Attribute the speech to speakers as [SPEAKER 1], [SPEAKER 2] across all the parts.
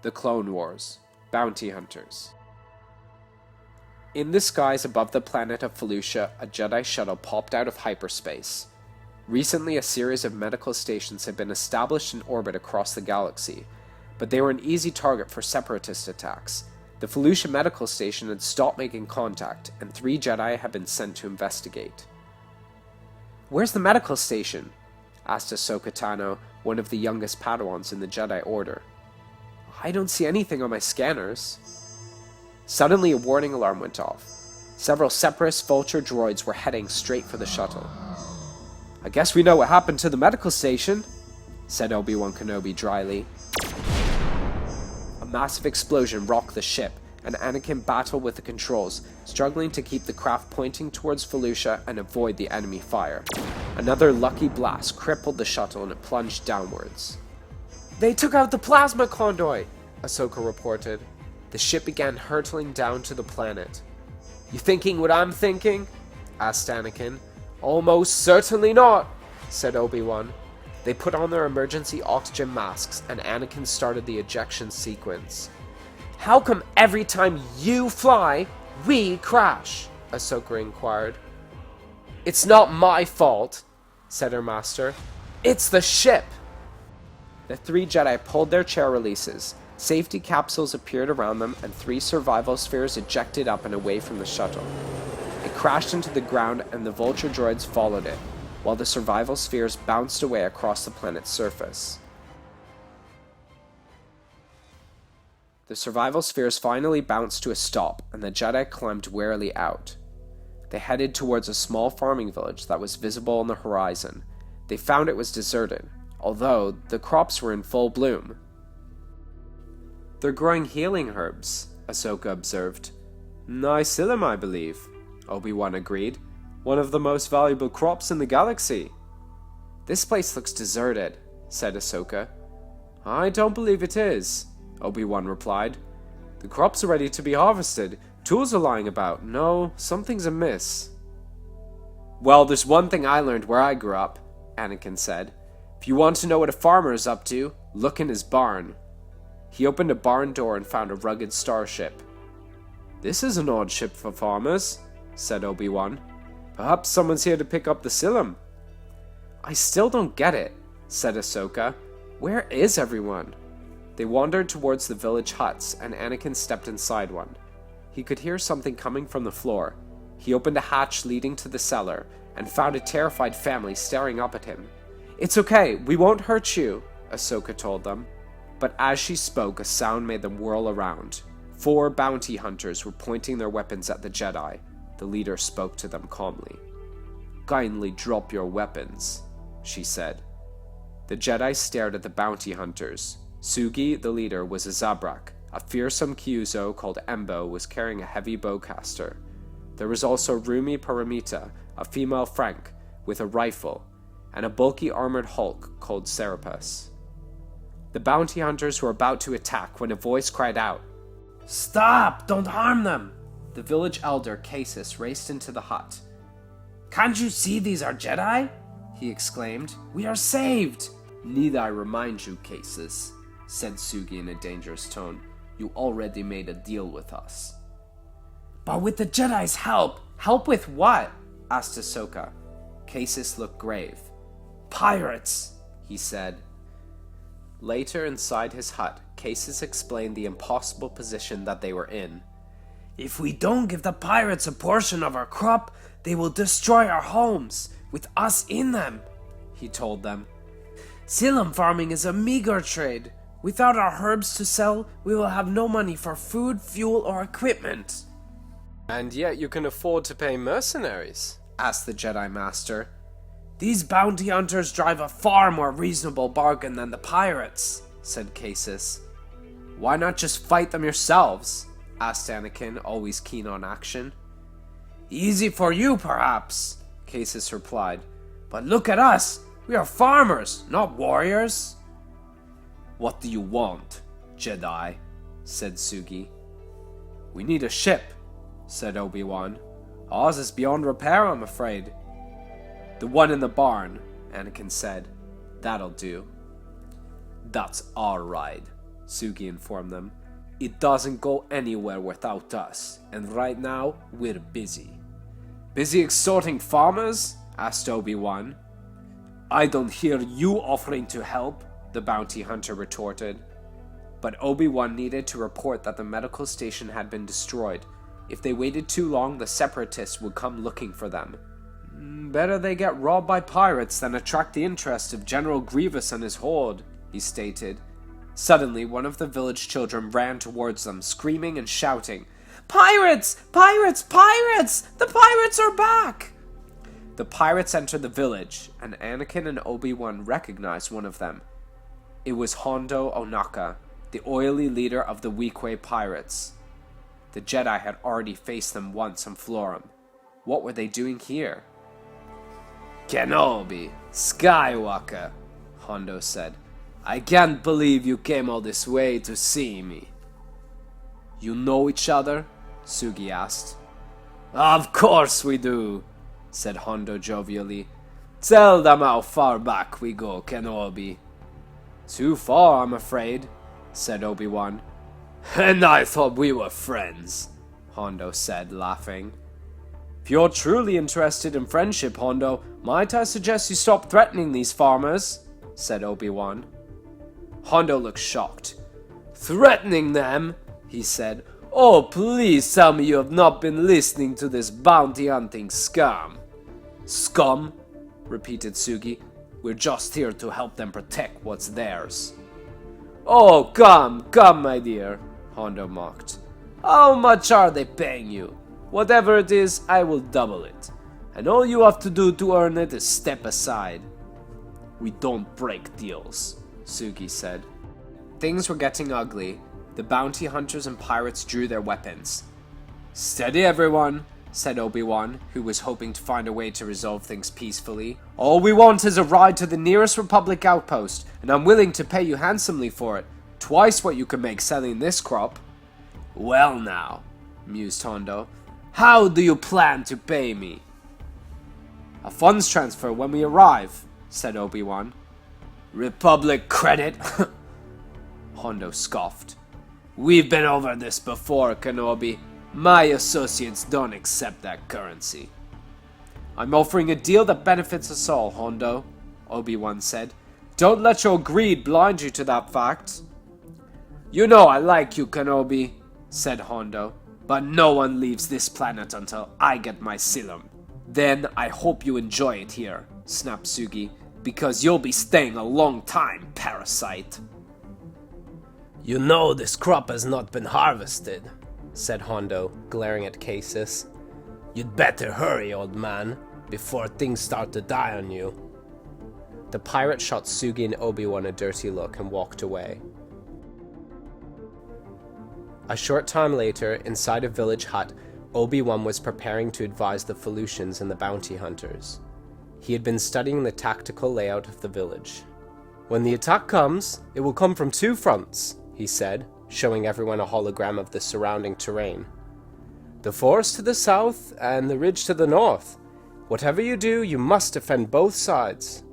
[SPEAKER 1] The Clone Wars. Bounty Hunters. In the skies above the planet of Felucia, a Jedi shuttle popped out of hyperspace. Recently, a series of medical stations had been established in orbit across the galaxy, but they were an easy target for separatist attacks. The Felucia medical station had stopped making contact, and 3 Jedi had been sent to investigate. "Where's the medical station?" asked Ahsoka Tano, one of the youngest Padawans in the Jedi Order. "I don't see anything on my scanners." Suddenly, a warning alarm went off. Several separatist vulture droids were heading straight for the shuttle. "I guess we know what happened to the medical station," said Obi-Wan Kenobi dryly. A massive explosion rocked the ship, and Anakin battled with the controls, struggling to keep the craft pointing towards Felucia and avoid the enemy fire. Another lucky blast crippled the shuttle and it plunged downwards. "They took out the plasma conduit," Ahsoka reported. The ship began hurtling down to the planet. "You thinking what I'm thinking?" asked Anakin. "Almost certainly not," said Obi-Wan. They put on their emergency oxygen masks, and Anakin started the ejection sequence. "How come every time you fly, we crash?" Ahsoka inquired. "It's not my fault," said her master. "It's the ship." The 3 Jedi pulled their chair releases. Safety capsules appeared around them, and 3 survival spheres ejected up and away from the shuttle. It crashed into the ground, and the vulture droids followed it, while the survival spheres bounced away across the planet's surface. The survival spheres finally bounced to a stop, and the Jedi climbed warily out. They headed towards a small farming village that was visible on the horizon. They found it was deserted, although the crops were in full bloom. "They're growing healing herbs," Ahsoka observed. "Psyllium, I believe," Obi-Wan agreed. "One of the most valuable crops in the galaxy." "This place looks deserted," said Ahsoka. "I don't believe it is," Obi-Wan replied. "The crops are ready to be harvested. Tools are lying about. No, something's amiss." "Well, there's one thing I learned where I grew up," Anakin said. "If you want to know what a farmer is up to, look in his barn." He opened a barn door and found a rugged starship. "This is an odd ship for farmers," said Obi-Wan. "Perhaps someone's here to pick up the psyllium." "I still don't get it," said Ahsoka. "Where is everyone?" They wandered towards the village huts, and Anakin stepped inside one. He could hear something coming from the floor. He opened a hatch leading to the cellar, and found a terrified family staring up at him. "It's okay, we won't hurt you," Ahsoka told them. But as she spoke, a sound made them whirl around. 4 bounty hunters were pointing their weapons at the Jedi. The leader spoke to them calmly. "Kindly drop your weapons," she said. The Jedi stared at the bounty hunters. Sugi, the leader, was a Zabrak. A fearsome Kyuzo called Embo was carrying a heavy bowcaster. There was also Rumi Paramita, a female Frank, with a rifle, and a bulky armored Hulk called Serapis. The bounty hunters were about to attack when a voice cried out, "Stop! Don't harm them!" The village elder, Casus, raced into the hut. "Can't you see these are Jedi?" he exclaimed. "We are saved!" "Need I remind you, Casus," said Sugi in a dangerous tone. "You already made a deal with us." "But with the Jedi's help!" "Help with what?" asked Ahsoka. Casus looked grave. "Pirates," he said. Later, inside his hut, Casus explained the impossible position that they were in. "If we don't give the pirates a portion of our crop, they will destroy our homes, with us in them," he told them. "Psyllium farming is a meager trade. Without our herbs to sell, we will have no money for food, fuel, or equipment." "And yet you can afford to pay mercenaries?" asked the Jedi Master. "These bounty hunters drive a far more reasonable bargain than the pirates," said Casus. "Why not just fight them yourselves?" asked Anakin, always keen on action. "Easy for you, perhaps," Casus replied. "But look at us. We are farmers, not warriors." "What do you want, Jedi?" said Sugi. "We need a ship," said Obi-Wan. "Ours is beyond repair, I'm afraid." "The one in the barn," Anakin said. "That'll do." "That's our ride," Sugi informed them. "It doesn't go anywhere without us, and right now, we're busy." "Busy extorting farmers?" asked Obi-Wan. "I don't hear you offering to help," the bounty hunter retorted. But Obi-Wan needed to report that the medical station had been destroyed. If they waited too long, the Separatists would come looking for them. "Better they get robbed by pirates than attract the interest of General Grievous and his horde," he stated. Suddenly, one of the village children ran towards them, screaming and shouting, "Pirates! Pirates! Pirates! The pirates are back!" The pirates entered the village, and Anakin and Obi-Wan recognized one of them. It was Hondo Ohnaka, the oily leader of the Weequay pirates. The Jedi had already faced them once on Florum. What were they doing here? "Kenobi, Skywalker," Hondo said. "I can't believe you came all this way to see me." "You know each other?" Sugi asked. "Of course we do," said Hondo jovially. "Tell them how far back we go, Kenobi." "Too far, I'm afraid," said Obi-Wan. "And I thought we were friends," Hondo said, laughing. "If you're truly interested in friendship, Hondo, might I suggest you stop threatening these farmers?" said Obi-Wan. Hondo looked shocked. "Threatening them?" he said. "Oh, please tell me you have not been listening to this bounty-hunting scum." "Scum?" repeated Sugi. "We're just here to help them protect what's theirs." "Oh, come, my dear," Hondo mocked. "How much are they paying you? Whatever it is, I will double it. And all you have to do to earn it is step aside." "We don't break deals," Sugi said. Things were getting ugly. The bounty hunters and pirates drew their weapons. "Steady, everyone," said Obi-Wan, who was hoping to find a way to resolve things peacefully. "All we want is a ride to the nearest Republic outpost, and I'm willing to pay you handsomely for it. Twice what you could make selling this crop." "Well now," mused Hondo, "how do you plan to pay me?" "A funds transfer when we arrive," said Obi-Wan. "Republic credit?" Hondo scoffed. "We've been over this before, Kenobi. My associates don't accept that currency." "I'm offering a deal that benefits us all, Hondo," Obi-Wan said. "Don't let your greed blind you to that fact." "You know I like you, Kenobi," said Hondo, "but no one leaves this planet until I get my Silum. Then I hope you enjoy it here," snapped Sugi, "because you'll be staying a long time, parasite." "You know this crop has not been harvested," said Hondo, glaring at Casus. "You'd better hurry, old man, before things start to die on you." The pirate shot Sugi and Obi-Wan a dirty look and walked away. A short time later, inside a village hut, Obi-Wan was preparing to advise the Felucians and the bounty hunters. He had been studying the tactical layout of the village. "When the attack comes, it will come from two fronts," he said, showing everyone a hologram of the surrounding terrain. "The forest to the south and the ridge to the north. Whatever you do, you must defend both sides."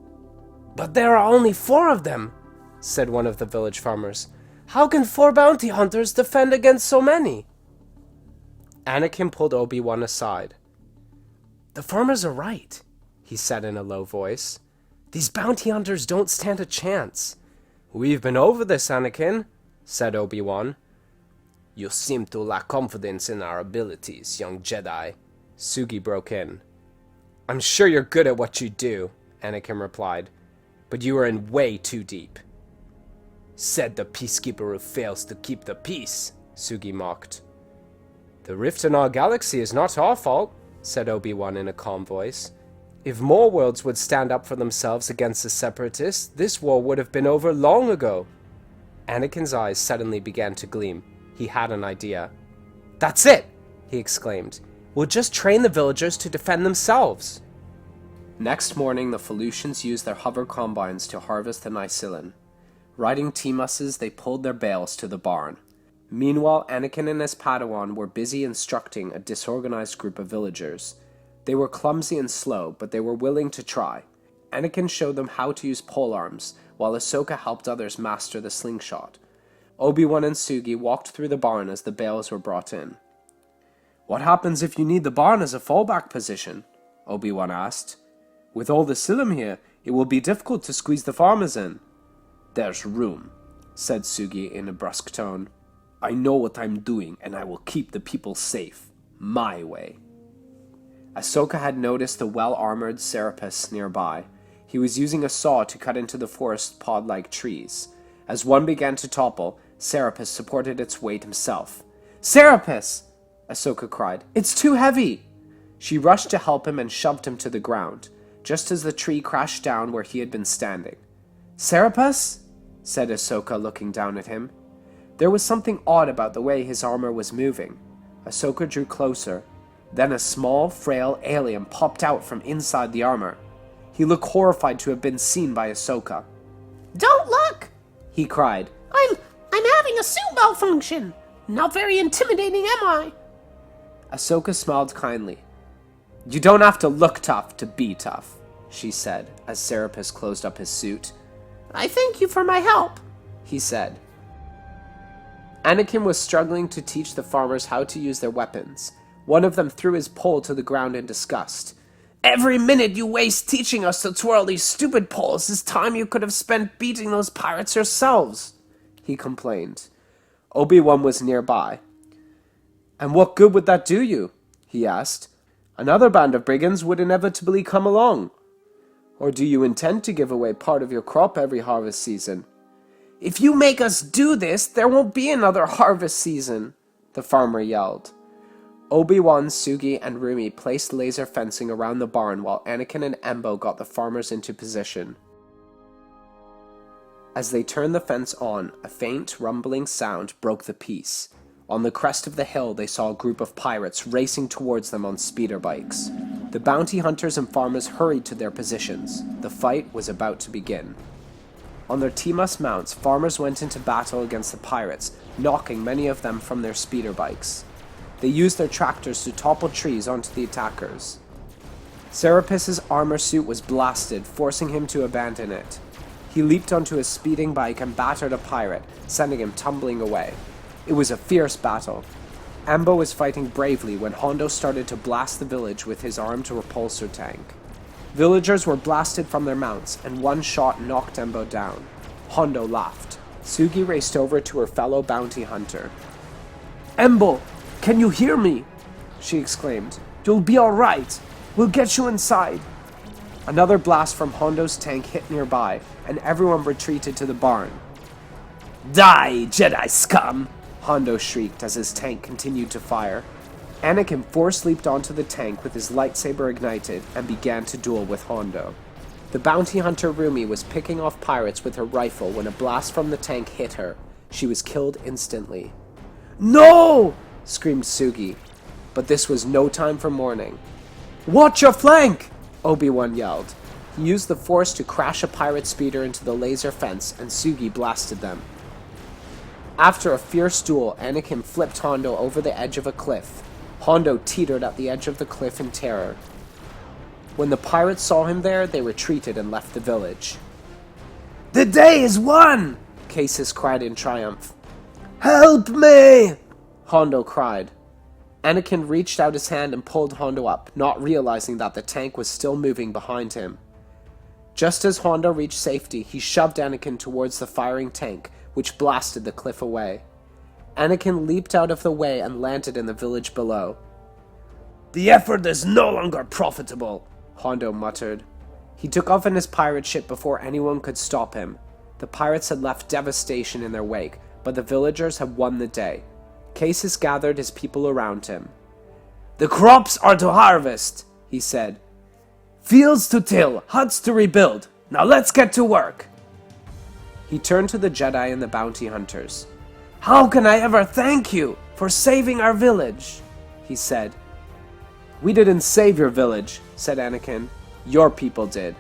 [SPEAKER 1] "But there are only 4 of them," said one of the village farmers. "How can 4 bounty hunters defend against so many?" Anakin pulled Obi-Wan aside. "The farmers are right," he said in a low voice. "These bounty hunters don't stand a chance." "We've been over this, Anakin," said Obi-Wan. "You seem to lack confidence in our abilities, young Jedi," Sugi broke in. "I'm sure you're good at what you do," Anakin replied, "but you are in way too deep." "Said the peacekeeper who fails to keep the peace," Sugi mocked. "The rift in our galaxy is not our fault," said Obi-Wan in a calm voice. "If more worlds would stand up for themselves against the Separatists, this war would have been over long ago." Anakin's eyes suddenly began to gleam. He had an idea. "That's it!" he exclaimed. "We'll just train the villagers to defend themselves." Next morning, the Felucians used their hover combines to harvest the Nycillan. Riding T-Muses, they pulled their bales to the barn. Meanwhile, Anakin and his Padawan were busy instructing a disorganized group of villagers. They were clumsy and slow, but they were willing to try. Anakin showed them how to use polearms, while Ahsoka helped others master the slingshot. Obi-Wan and Sugi walked through the barn as the bales were brought in. "What happens if you need the barn as a fallback position?" Obi-Wan asked. "With all the Silim here, it will be difficult to squeeze the farmers in." "There's room," said Sugi in a brusque tone. "I know what I'm doing, and I will keep the people safe. My way." Ahsoka had noticed the well-armored Serapis nearby. He was using a saw to cut into the forest pod-like trees. As one began to topple, Serapis supported its weight himself. "Serapis!" Ahsoka cried. "It's too heavy!" She rushed to help him and shoved him to the ground, just as the tree crashed down where he had been standing. "Serapis?" said Ahsoka, looking down at him. There was something odd about the way his armor was moving. Ahsoka drew closer. Then a small, frail alien popped out from inside the armor. He looked horrified to have been seen by Ahsoka.
[SPEAKER 2] "Don't look!"
[SPEAKER 1] he cried.
[SPEAKER 2] I'm having a suit malfunction. Not very intimidating, am I?"
[SPEAKER 1] Ahsoka smiled kindly. "You don't have to look tough to be tough," she said, as Serapis closed up his suit.
[SPEAKER 2] "I thank you for my help,"
[SPEAKER 1] he said. Anakin was struggling to teach the farmers how to use their weapons. One of them threw his pole to the ground in disgust.
[SPEAKER 2] "Every minute you waste teaching us to twirl these stupid poles is time you could have spent beating those pirates yourselves,"
[SPEAKER 1] he complained. Obi-Wan was nearby. "And what good would that do you?" he asked. "Another band of brigands would inevitably come along. Or do you intend to give away part of your crop every harvest season?"
[SPEAKER 2] "If you make us do this, there won't be another harvest season," the farmer yelled.
[SPEAKER 1] Obi-Wan, Sugi, and Rumi placed laser fencing around the barn while Anakin and Embo got the farmers into position. As they turned the fence on, a faint, rumbling sound broke the peace. On the crest of the hill, they saw a group of pirates racing towards them on speeder bikes. The bounty hunters and farmers hurried to their positions. The fight was about to begin. On their Timas mounts, farmers went into battle against the pirates, knocking many of them from their speeder bikes. They used their tractors to topple trees onto the attackers. Serapis's armor suit was blasted, forcing him to abandon it. He leaped onto a speeding bike and battered a pirate, sending him tumbling away. It was a fierce battle. Embo was fighting bravely when Hondo started to blast the village with his armed repulsor tank. Villagers were blasted from their mounts, and one shot knocked Embo down. Hondo laughed. Sugi raced over to her fellow bounty hunter.
[SPEAKER 2] "Embo, can you hear me?" she exclaimed. "You'll be all right. We'll get you inside."
[SPEAKER 1] Another blast from Hondo's tank hit nearby, and everyone retreated to the barn.
[SPEAKER 2] "Die, Jedi scum!"
[SPEAKER 1] Hondo shrieked as his tank continued to fire. Anakin force-leaped onto the tank with his lightsaber ignited and began to duel with Hondo. The bounty hunter Rumi was picking off pirates with her rifle when a blast from the tank hit her. She was killed instantly.
[SPEAKER 2] "No!"
[SPEAKER 1] screamed Sugi. But this was no time for mourning.
[SPEAKER 2] "Watch your flank!"
[SPEAKER 1] Obi-Wan yelled. He used the Force to crash a pirate speeder into the laser fence, and Sugi blasted them. After a fierce duel, Anakin flipped Hondo over the edge of a cliff. Hondo teetered at the edge of the cliff in terror. When the pirates saw him there, they retreated and left the village.
[SPEAKER 2] "The day is won!"
[SPEAKER 1] Casus cried in triumph.
[SPEAKER 2] "Help me!"
[SPEAKER 1] Hondo cried. Anakin reached out his hand and pulled Hondo up, not realizing that the tank was still moving behind him. Just as Hondo reached safety, he shoved Anakin towards the firing tank, which blasted the cliff away. Anakin leaped out of the way and landed in the village below.
[SPEAKER 2] "The effort is no longer profitable,"
[SPEAKER 1] Hondo muttered. He took off in his pirate ship before anyone could stop him. The pirates had left devastation in their wake, but the villagers had won the day. Casus gathered his people around him.
[SPEAKER 2] "The crops are to harvest,"
[SPEAKER 1] he said.
[SPEAKER 2] "Fields to till, huts to rebuild. Now let's get to work."
[SPEAKER 1] He turned to the Jedi and the bounty hunters.
[SPEAKER 2] "How can I ever thank you for saving our village?"
[SPEAKER 1] he said. "We didn't save your village," said Anakin. "Your people did."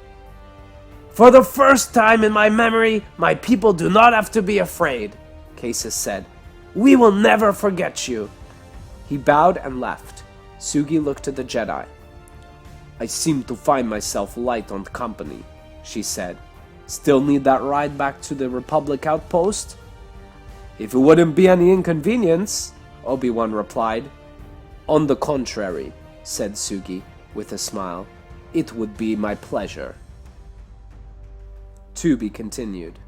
[SPEAKER 2] "For the first time in my memory, my people do not have to be afraid," Casus said. "We will never forget you."
[SPEAKER 1] He bowed and left. Sugi looked at the Jedi. "I seem to find myself light on company," she said. "Still need that ride back to the Republic outpost?"
[SPEAKER 2] If it wouldn't be any inconvenience, Obi-Wan replied. On the contrary, said Sugi, with a smile, it would be my pleasure. To be continued.